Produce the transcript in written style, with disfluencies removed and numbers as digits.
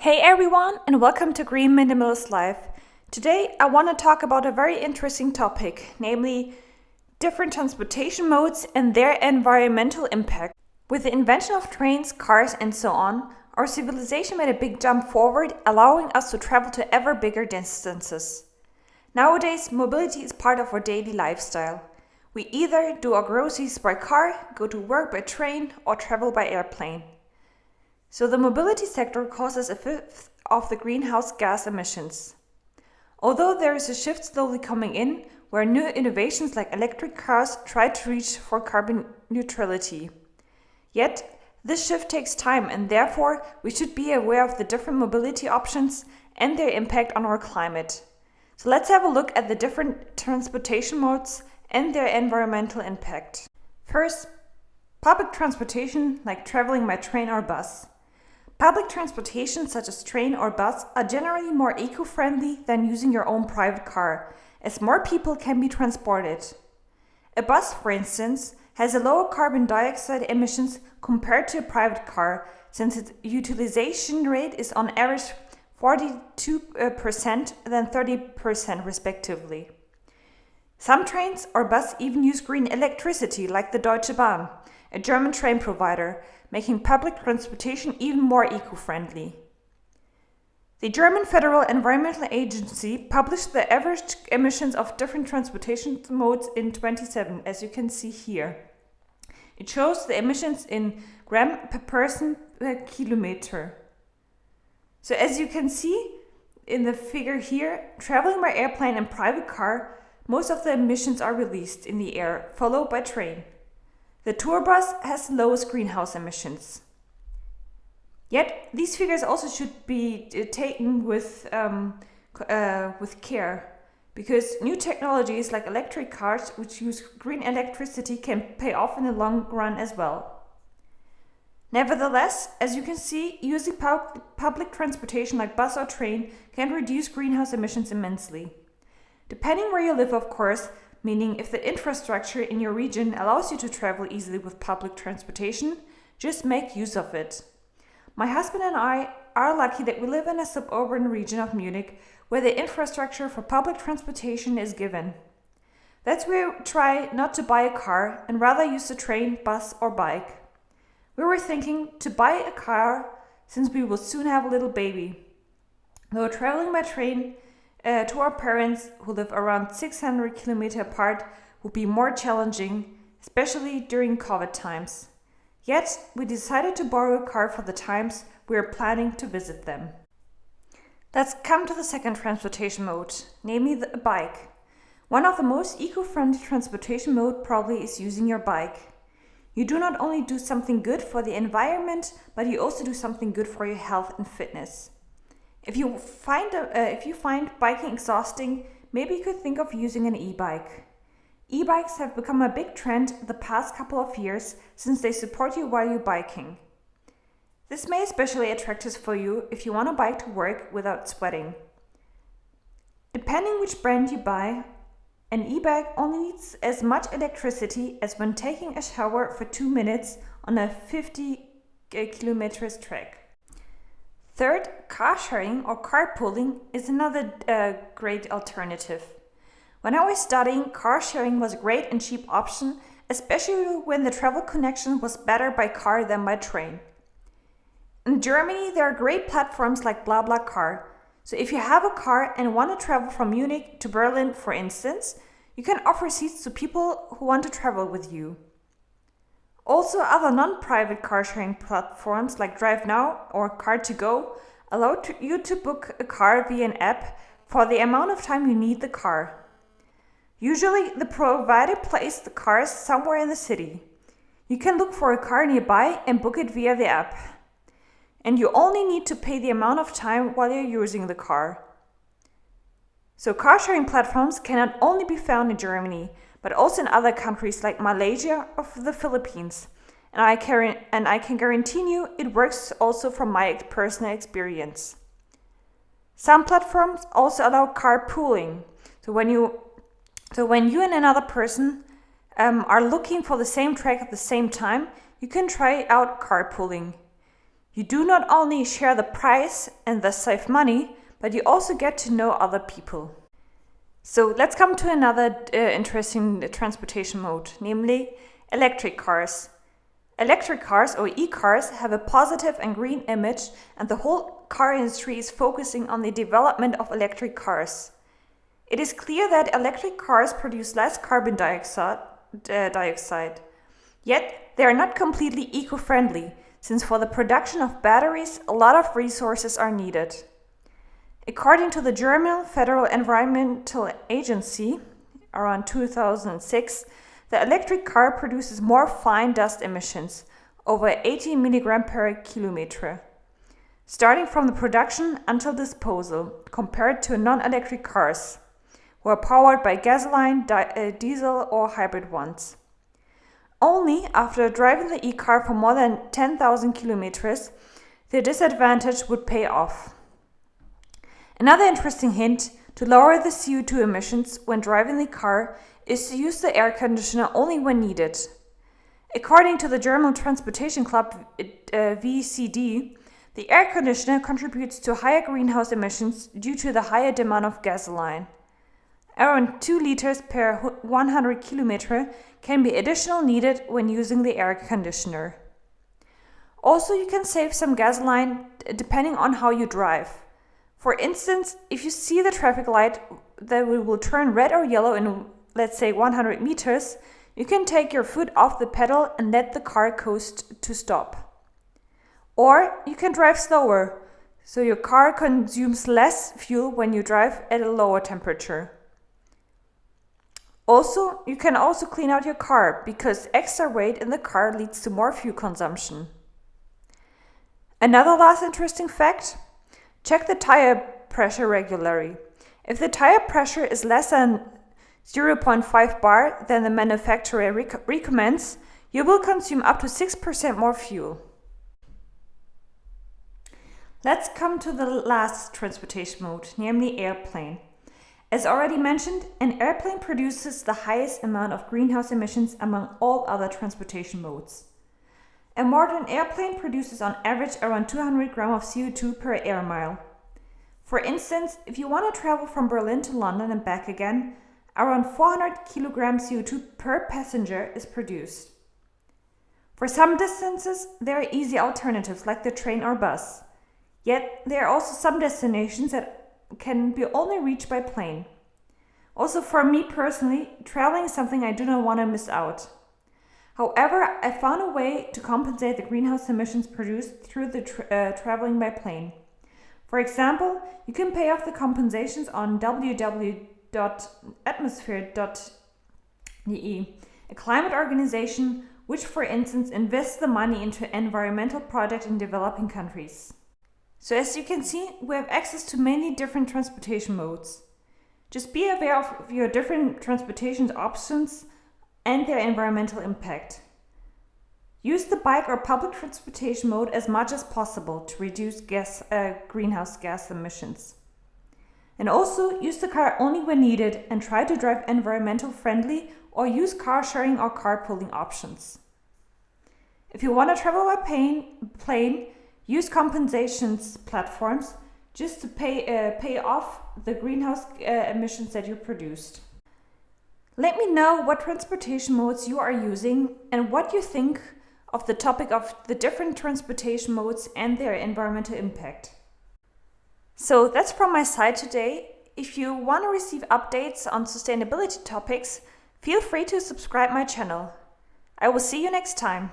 Hey everyone, and welcome to Green Minimalist Life. Today I want to talk about a very interesting topic, namely different transportation modes and their environmental impact. With the invention of trains, cars, and so on, our civilization made a big jump forward, allowing us to travel to ever bigger distances. Nowadays, mobility is part of our daily lifestyle. We either do our groceries by car, go to work by train, or travel by airplane. So the mobility sector causes a fifth of the greenhouse gas emissions. Although there is a shift slowly coming in, where new innovations like electric cars try to reach for carbon neutrality. Yet, this shift takes time, and therefore we should be aware of the different mobility options and their impact on our climate. So let's have a look at the different transportation modes and their environmental impact. First, public transportation like traveling by train or bus. Public transportation such as train or bus are generally more eco-friendly than using your own private car, as more people can be transported. A bus, for instance, has a lower carbon dioxide emissions compared to a private car, since its utilization rate is on average 42% than 30% respectively. Some trains or buses even use green electricity, like the Deutsche Bahn, a German train provider, making public transportation even more eco-friendly. The German Federal Environmental Agency published the average emissions of different transportation modes in 2017, as you can see here. It shows the emissions in gram per person per kilometer. So as you can see in the figure here, traveling by airplane and private car, most of the emissions are released in the air, followed by train. The tour bus has the lowest greenhouse emissions. Yet, these figures also should be taken with care, because new technologies like electric cars, which use green electricity, can pay off in the long run as well. Nevertheless, as you can see, using public transportation like bus or train can reduce greenhouse emissions immensely. Depending where you live, of course, meaning if the infrastructure in your region allows you to travel easily with public transportation, just make use of it. My husband and I are lucky that we live in a suburban region of Munich where the infrastructure for public transportation is given. That's where we try not to buy a car and rather use the train, bus or bike. We were thinking to buy a car since we will soon have a little baby. Though traveling by train to our parents who live around 600 kilometers apart would be more challenging, especially during COVID times. Yet, we decided to borrow a car for the times we are planning to visit them. Let's come to the second transportation mode, namely the bike. One of the most eco-friendly transportation mode probably is using your bike. You do not only do something good for the environment, but you also do something good for your health and fitness. If you find biking exhausting, maybe you could think of using an e-bike. E-bikes have become a big trend the past couple of years since they support you while you're biking. This may especially attractive for you if you want to bike to work without sweating. Depending which brand you buy, an e-bike only needs as much electricity as when taking a shower for 2 minutes on a 50 kilometers trek. Third, car sharing or carpooling is another great alternative. When I was studying, car sharing was a great and cheap option, especially when the travel connection was better by car than by train. In Germany, there are great platforms like BlaBlaCar. So if you have a car and want to travel from Munich to Berlin, for instance, you can offer seats to people who want to travel with you. Also, other non-private car-sharing platforms like DriveNow or Car2Go allow you to book a car via an app for the amount of time you need the car. Usually, the provider places the cars somewhere in the city. You can look for a car nearby and book it via the app. And you only need to pay the amount of time while you're using the car. So car-sharing platforms can not only be found in Germany, but also in other countries like Malaysia or the Philippines. And I can guarantee you it works also from my personal experience. Some platforms also allow carpooling. So when you and another person are looking for the same track at the same time, you can try out carpooling. You do not only share the price and thus save money, but you also get to know other people. So let's come to another interesting transportation mode, namely electric cars. Electric cars, or e-cars, have a positive and green image, and the whole car industry is focusing on the development of electric cars. It is clear that electric cars produce less carbon dioxide, yet they are not completely eco-friendly, since for the production of batteries, a lot of resources are needed. According to the German Federal Environmental Agency, around 2006, the electric car produces more fine dust emissions, over 80 milligram per kilometer, starting from the production until disposal, compared to non-electric cars, who are powered by gasoline, diesel or hybrid ones. Only after driving the e-car for more than 10,000 kilometers, the disadvantage would pay off. Another interesting hint to lower the CO2 emissions when driving the car is to use the air conditioner only when needed. According to the German Transportation Club VCD, the air conditioner contributes to higher greenhouse emissions due to the higher demand of gasoline. Around 2 liters per 100 kilometer can be additional needed when using the air conditioner. Also, you can save some gasoline depending on how you drive. For instance, if you see the traffic light that will turn red or yellow in, let's say, 100 meters, you can take your foot off the pedal and let the car coast to stop. Or you can drive slower, so your car consumes less fuel when you drive at a lower temperature. Also, you can also clean out your car, because extra weight in the car leads to more fuel consumption. Another last interesting fact: check the tire pressure regularly. If the tire pressure is less than 0.5 bar than the manufacturer recommends, you will consume up to 6% more fuel. Let's come to the last transportation mode, namely airplane. As already mentioned, an airplane produces the highest amount of greenhouse emissions among all other transportation modes. A modern airplane produces on average around 200 grams of CO2 per air mile. For instance, if you want to travel from Berlin to London and back again, around 400 kilograms CO2 per passenger is produced. For some distances, there are easy alternatives like the train or bus. Yet, there are also some destinations that can be only reached by plane. Also, for me personally, traveling is something I do not want to miss out. However, I found a way to compensate the greenhouse emissions produced through the traveling by plane. For example, you can pay off the compensations on www.atmosphere.de, a climate organization which, for instance, invests the money into environmental projects in developing countries. So as you can see, we have access to many different transportation modes. Just be aware of your different transportation options and their environmental impact. Use the bike or public transportation mode as much as possible to reduce greenhouse gas emissions. And also use the car only when needed and try to drive environmental friendly or use car sharing or carpooling options. If you want to travel by plane, use compensations platforms just to pay off the greenhouse emissions that you produced. Let me know what transportation modes you are using and what you think of the topic of the different transportation modes and their environmental impact. So that's from my side today. If you want to receive updates on sustainability topics, feel free to subscribe my channel. I will see you next time.